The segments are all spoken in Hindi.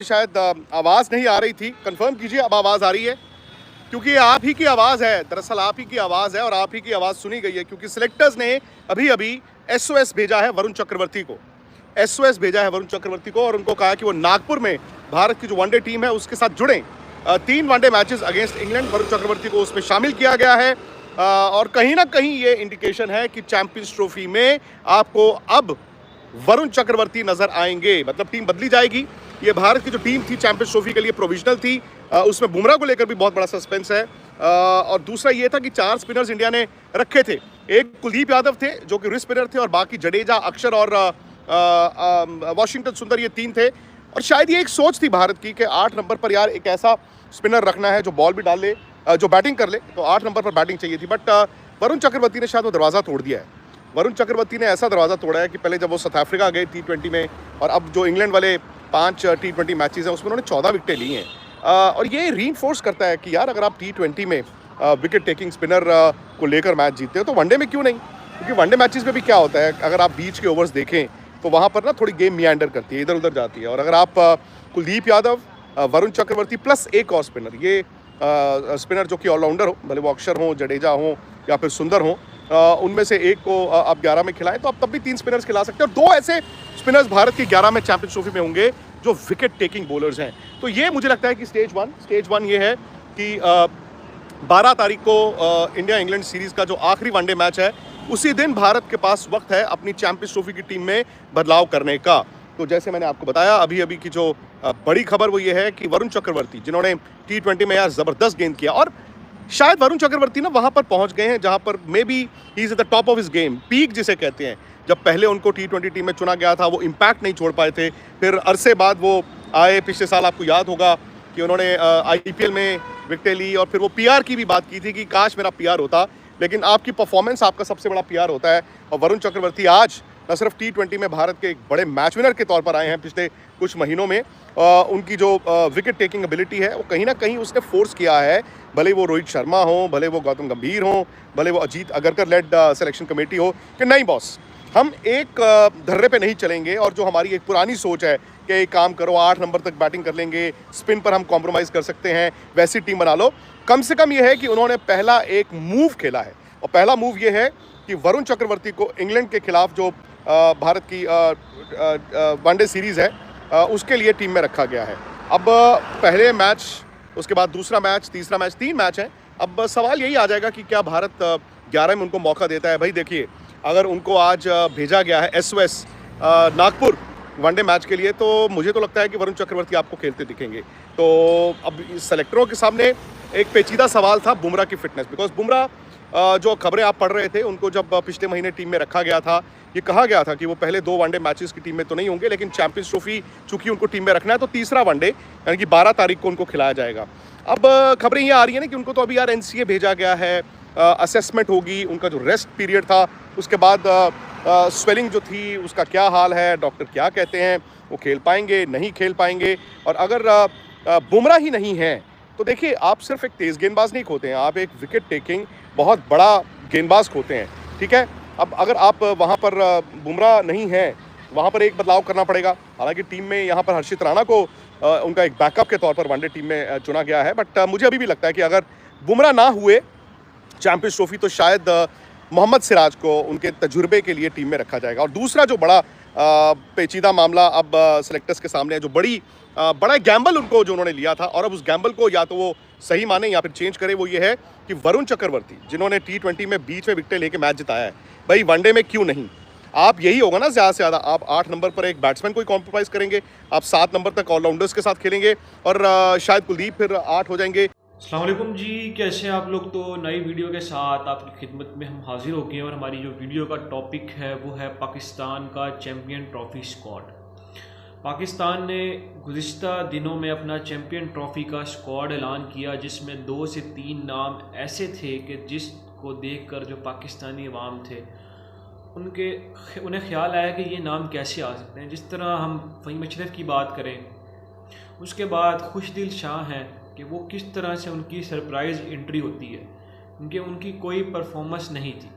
शायद आवाज़ नहीं आ रही थी। कंफर्म कीजिए अब आवाज़ आ रही है, क्योंकि ये आप ही की आवाज़ है। दरअसल आप ही की आवाज़ है और आप ही की आवाज़ सुनी गई है, क्योंकि सिलेक्टर्स ने अभी अभी एसओएस भेजा है वरुण चक्रवर्ती को। एसओएस भेजा है वरुण चक्रवर्ती को और उनको कहा कि वो नागपुर में भारत की जो वनडे टीम है उसके साथ जुड़ें। 3 one day matches against England, Varun Chakravarthy को उसमें शामिल किया गया है। और कहीं ना कहीं ये इंडिकेशन है कि चैंपियंस ट्रॉफी में आपको अब वरुण चक्रवर्ती नजर आएंगे। मतलब टीम बदली जाएगी। ये भारत की जो टीम थी चैंपियंस ट्रॉफी के लिए प्रोविजनल थी, उसमें बुमराह को लेकर भी बहुत बड़ा सस्पेंस है। और दूसरा ये था कि 4 स्पिनर्स इंडिया ने रखे थे। एक कुलदीप यादव थे जो कि रिस्ट स्पिनर थे, और बाकी जडेजा, अक्षर और वाशिंगटन सुंदर, ये 3 थे। और शायद ये एक सोच थी भारत की कि 8 नंबर पर यार एक ऐसा स्पिनर रखना है जो बॉल भी डाल ले, जो बैटिंग कर ले। तो 8 नंबर पर बैटिंग चाहिए थी, बट वरुण चक्रवर्ती ने शायद वो दरवाज़ा तोड़ दिया है। वरुण चक्रवर्ती ने ऐसा दरवाज़ा तोड़ा है कि पहले जब वो साउथ अफ्रीका गए T20 में, और अब जो इंग्लैंड वाले 5 T20 मैचेस हैं उसमें उन्होंने 14 विकेटें ली हैं। और ये रीइंफोर्स करता है कि यार अगर आप T20 में विकेट टेकिंग स्पिनर को लेकर मैच जीतते हो तो वनडे में क्यों नहीं। क्योंकि वनडे मैचेस में भी क्या होता है, अगर आप बीच के ओवर्स देखें तो वहाँ पर ना थोड़ी गेम मियांडर करती है, इधर उधर जाती है। और अगर आप कुलदीप यादव, वरुण चक्रवर्ती प्लस एक और स्पिनर, ये स्पिनर जो कि ऑलराउंडर हो, भले वो अक्षर हो, जडेजा हो या फिर सुंदर हो, उनमें से एक को आप 11 में खिलाएं तो आप तब भी 3 स्पिनर्स खिला सकते हैं। और 2 ऐसे स्पिनर्स भारत की 11 में चैंपियंस ट्रॉफी में होंगे जो विकेट टेकिंग बॉलर्स हैं। तो ये मुझे लगता है कि स्टेज वन ये है कि 12 तारीख को इंडिया इंग्लैंड सीरीज़ का जो आखिरी वनडे मैच है, उसी दिन भारत के पास वक्त है अपनी चैंपियंस ट्रॉफी की टीम में बदलाव करने का। तो जैसे मैंने आपको बताया, अभी अभी की जो बड़ी खबर वो ये है कि वरुण चक्रवर्ती, जिन्होंने T20 में यार ज़बरदस्त गेंद किया, और शायद वरुण चक्रवर्ती ना वहाँ पर पहुँच गए हैं जहाँ पर may be he is at the top of his game, peak जिसे कहते हैं। जब पहले उनको T20 टीम में चुना गया था वो इम्पैक्ट नहीं छोड़ पाए थे, फिर अरसे बाद वो आए। पिछले साल आपको याद होगा कि उन्होंने IPL में विकेटें ली, और फिर वो PR की भी बात की थी कि काश मेरा PR होता, लेकिन आपकी परफॉर्मेंस आपका सबसे बड़ा PR होता है। और वरुण चक्रवर्ती आज न सिर्फ T20 में भारत के एक बड़े मैच विनर के तौर पर आए हैं पिछले कुछ महीनों में, उनकी जो विकेट टेकिंग एबिलिटी है वो कहीं ना कहीं उसने फोर्स किया है। भले वो रोहित शर्मा हो, भले वो गौतम गंभीर हो, भले वो Ajit Agarkar led selection committee हो, कि नहीं बॉस, हम एक धर्रे पे नहीं चलेंगे। और जो हमारी एक पुरानी सोच है कि एक काम करो, 8 नंबर तक बैटिंग कर लेंगे, स्पिन पर हम कॉम्प्रोमाइज़ कर सकते हैं, वैसी टीम बना लो। कम से कम ये है कि उन्होंने पहला एक मूव खेला है, और पहला मूव ये है कि वरुण चक्रवर्ती को इंग्लैंड के खिलाफ जो भारत की वनडे सीरीज़ है उसके लिए टीम में रखा गया है। अब पहले मैच, उसके बाद दूसरा मैच, तीसरा मैच, 3 मैच हैं। अब सवाल यही आ जाएगा कि क्या भारत 11 में उनको मौका देता है। भाई देखिए, अगर उनको आज भेजा गया है SOS नागपुर वनडे मैच के लिए, तो मुझे तो लगता है कि वरुण चक्रवर्ती आपको खेलते दिखेंगे। तो अब सेलेक्टरों के सामने एक पेचीदा सवाल था बुमराह की फिटनेस, बिकॉज बुमराह जो खबरें आप पढ़ रहे थे, उनको जब पिछले महीने टीम में रखा गया था, ये कहा गया था कि वो पहले 2 वनडे मैचेस की टीम में तो नहीं होंगे, लेकिन चैंपियंस ट्रॉफी चूंकि उनको टीम में रखना है तो तीसरा वनडे यानी कि 12 तारीख को उनको खिलाया जाएगा। अब खबरें ये आ रही है ना कि उनको तो अभी यार NCA भेजा गया है, असेसमेंट होगी, उनका जो रेस्ट पीरियड था उसके बाद स्वेलिंग जो थी उसका क्या हाल है, डॉक्टर क्या कहते हैं, वो खेल पाएंगे नहीं खेल पाएंगे। और अगर बुमराह ही नहीं है तो देखिए, आप सिर्फ एक तेज़ गेंदबाज नहीं खोते हैं, आप एक विकेट टेकिंग बहुत बड़ा गेंदबाज खोते हैं। ठीक है, अब अगर आप वहाँ पर बुमराह नहीं है, वहाँ पर एक बदलाव करना पड़ेगा। हालांकि टीम में यहाँ पर हर्षित राणा को उनका एक बैकअप के तौर पर वनडे टीम में चुना गया है, बट मुझे अभी भी लगता है कि अगर बुमराह ना हुए चैंपियंस ट्रॉफी तो शायद मोहम्मद सिराज को उनके तजुर्बे के लिए टीम में रखा जाएगा। और दूसरा जो बड़ा पेचीदा मामला अब सेलेक्टर्स के सामने है, जो बड़ा गैम्बल उनको जो उन्होंने लिया था, और अब उस गैम्बल को या तो वो सही माने या फिर चेंज करे, वो ये है कि वरुण चक्रवर्ती, जिन्होंने T20 में बीच में विकेटें लेके मैच जिताया है, भाई वनडे में क्यों नहीं। आप यही होगा ना ज़्यादा से ज़्यादा, आप 8 नंबर पर एक बैट्समैन को कॉम्प्रोमाइज़ करेंगे, आप 7 नंबर तक ऑलराउंडर्स के साथ खेलेंगे, और शायद कुलदीप फिर 8 हो जाएंगे। अस्सलाम वालेकुम जी, कैसे हैं आप लोग। तो नई वीडियो के साथ आपकी खिदमत में हम हाजिर हो गए हैं, और हमारी जो वीडियो का टॉपिक है वो है पाकिस्तान का चैम्पियन ट्रॉफी स्क्वाड। पाकिस्तान ने गुज़िश्ता दिनों में अपना चैम्पियन ट्रॉफी का स्क्वाड ऐलान किया, जिसमें 2 से 3 नाम ऐसे थे कि जिसको देखकर जो पाकिस्तानी अवाम थे उन्हें ख्याल आया कि ये नाम कैसे आ सकते हैं। जिस तरह हम फ़हीम अशरफ की बात करें, उसके बाद खुशदिल शाह हैं कि वो किस तरह से उनकी सरप्राइज़ एंट्री होती है, क्योंकि उनकी कोई परफॉर्मेंस नहीं थी।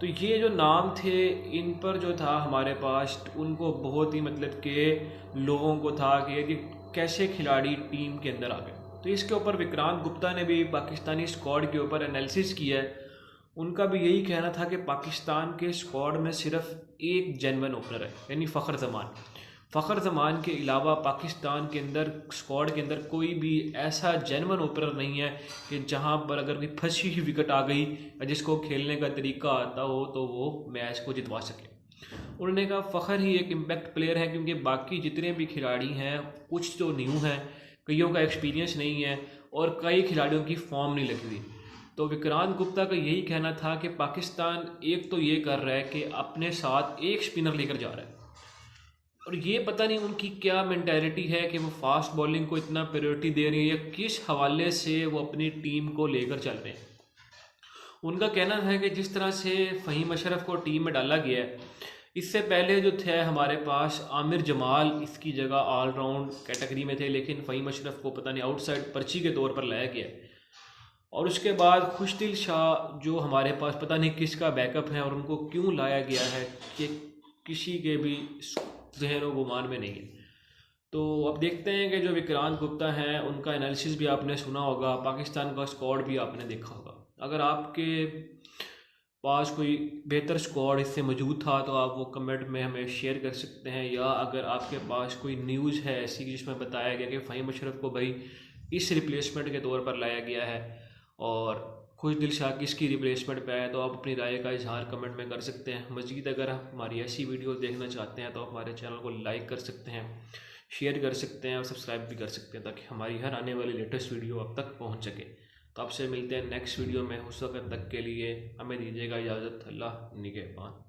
तो ये जो नाम थे इन पर जो था हमारे पास उनको बहुत ही मतलब के लोगों को था कि ये कैसे खिलाड़ी टीम के अंदर आ गए। तो इसके ऊपर विक्रांत गुप्ता ने भी पाकिस्तानी स्क्वाड के ऊपर एनालिसिस किया है। उनका भी यही कहना था कि पाकिस्तान के स्क्वाड में सिर्फ एक जेन्युइन ओपनर है, यानी फ़खर ज़मान। फ़खर ज़मान के अलावा पाकिस्तान के अंदर स्क्वाड के अंदर कोई भी ऐसा जेन्युइन ओपनर नहीं है कि जहां पर अगर कोई फंसी हुई विकेट आ गई या जिसको खेलने का तरीका आता हो तो वो मैच को जितवा सके। उन्होंने कहा फ़खर ही एक इम्पैक्ट प्लेयर है, क्योंकि बाकी जितने भी खिलाड़ी हैं कुछ तो न्यू हैं, कईयों का एक्सपीरियंस नहीं है और कई खिलाड़ियों की फॉर्म नहीं लगी हुई। तो विक्रांत गुप्ता का यही कहना था कि पाकिस्तान एक तो ये कर रहा है कि अपने साथ एक स्पिनर लेकर जा रहा है, और ये पता नहीं उनकी क्या मेंटालिटी है कि वो फास्ट बॉलिंग को इतना प्रायोरिटी दे रही है या किस हवाले से वो अपनी टीम को लेकर चल रहे हैं। उनका कहना है कि जिस तरह से फ़हीम अशरफ को टीम में डाला गया है, इससे पहले जो थे हमारे पास आमिर जमाल इसकी जगह ऑलराउंड कैटेगरी में थे, लेकिन फ़हीम अशरफ को पता नहीं आउटसाइड पर्ची के तौर पर लाया गया। और उसके बाद खुशदिल शाह जो हमारे पास पता नहीं किसका बैकअप है और उनको क्यों लाया गया है कि किसी के भी जहन व गुमान में नहीं है। तो अब देखते हैं कि जो विक्रांत गुप्ता हैं उनका एनालिसिस भी आपने सुना होगा, पाकिस्तान का स्क्वाड भी आपने देखा होगा। अगर आपके पास कोई बेहतर स्क्वाड इससे मौजूद था तो आप वो कमेंट में हमें शेयर कर सकते हैं, या अगर आपके पास कोई न्यूज़ है ऐसी जिसमें बताया गया कि फ़हीम अशरफ को भाई इस रिप्लेसमेंट के तौर पर लाया गया है और खुशदिल शाह किसकी रिप्लेसमेंट पे आया, तो आप अपनी राय का इजहार कमेंट में कर सकते हैं। मज़ीद अगर आप हमारी ऐसी वीडियो देखना चाहते हैं तो आप हमारे चैनल को लाइक कर सकते हैं, शेयर कर सकते हैं और सब्सक्राइब भी कर सकते हैं, ताकि हमारी हर आने वाली लेटेस्ट वीडियो आप तक पहुंच सके। तो आपसे मिलते हैं नेक्स्ट वीडियो में। उस वक्त तक के लिए हमें दीजिएगा इजाज़त। अल्लाह निगहबान।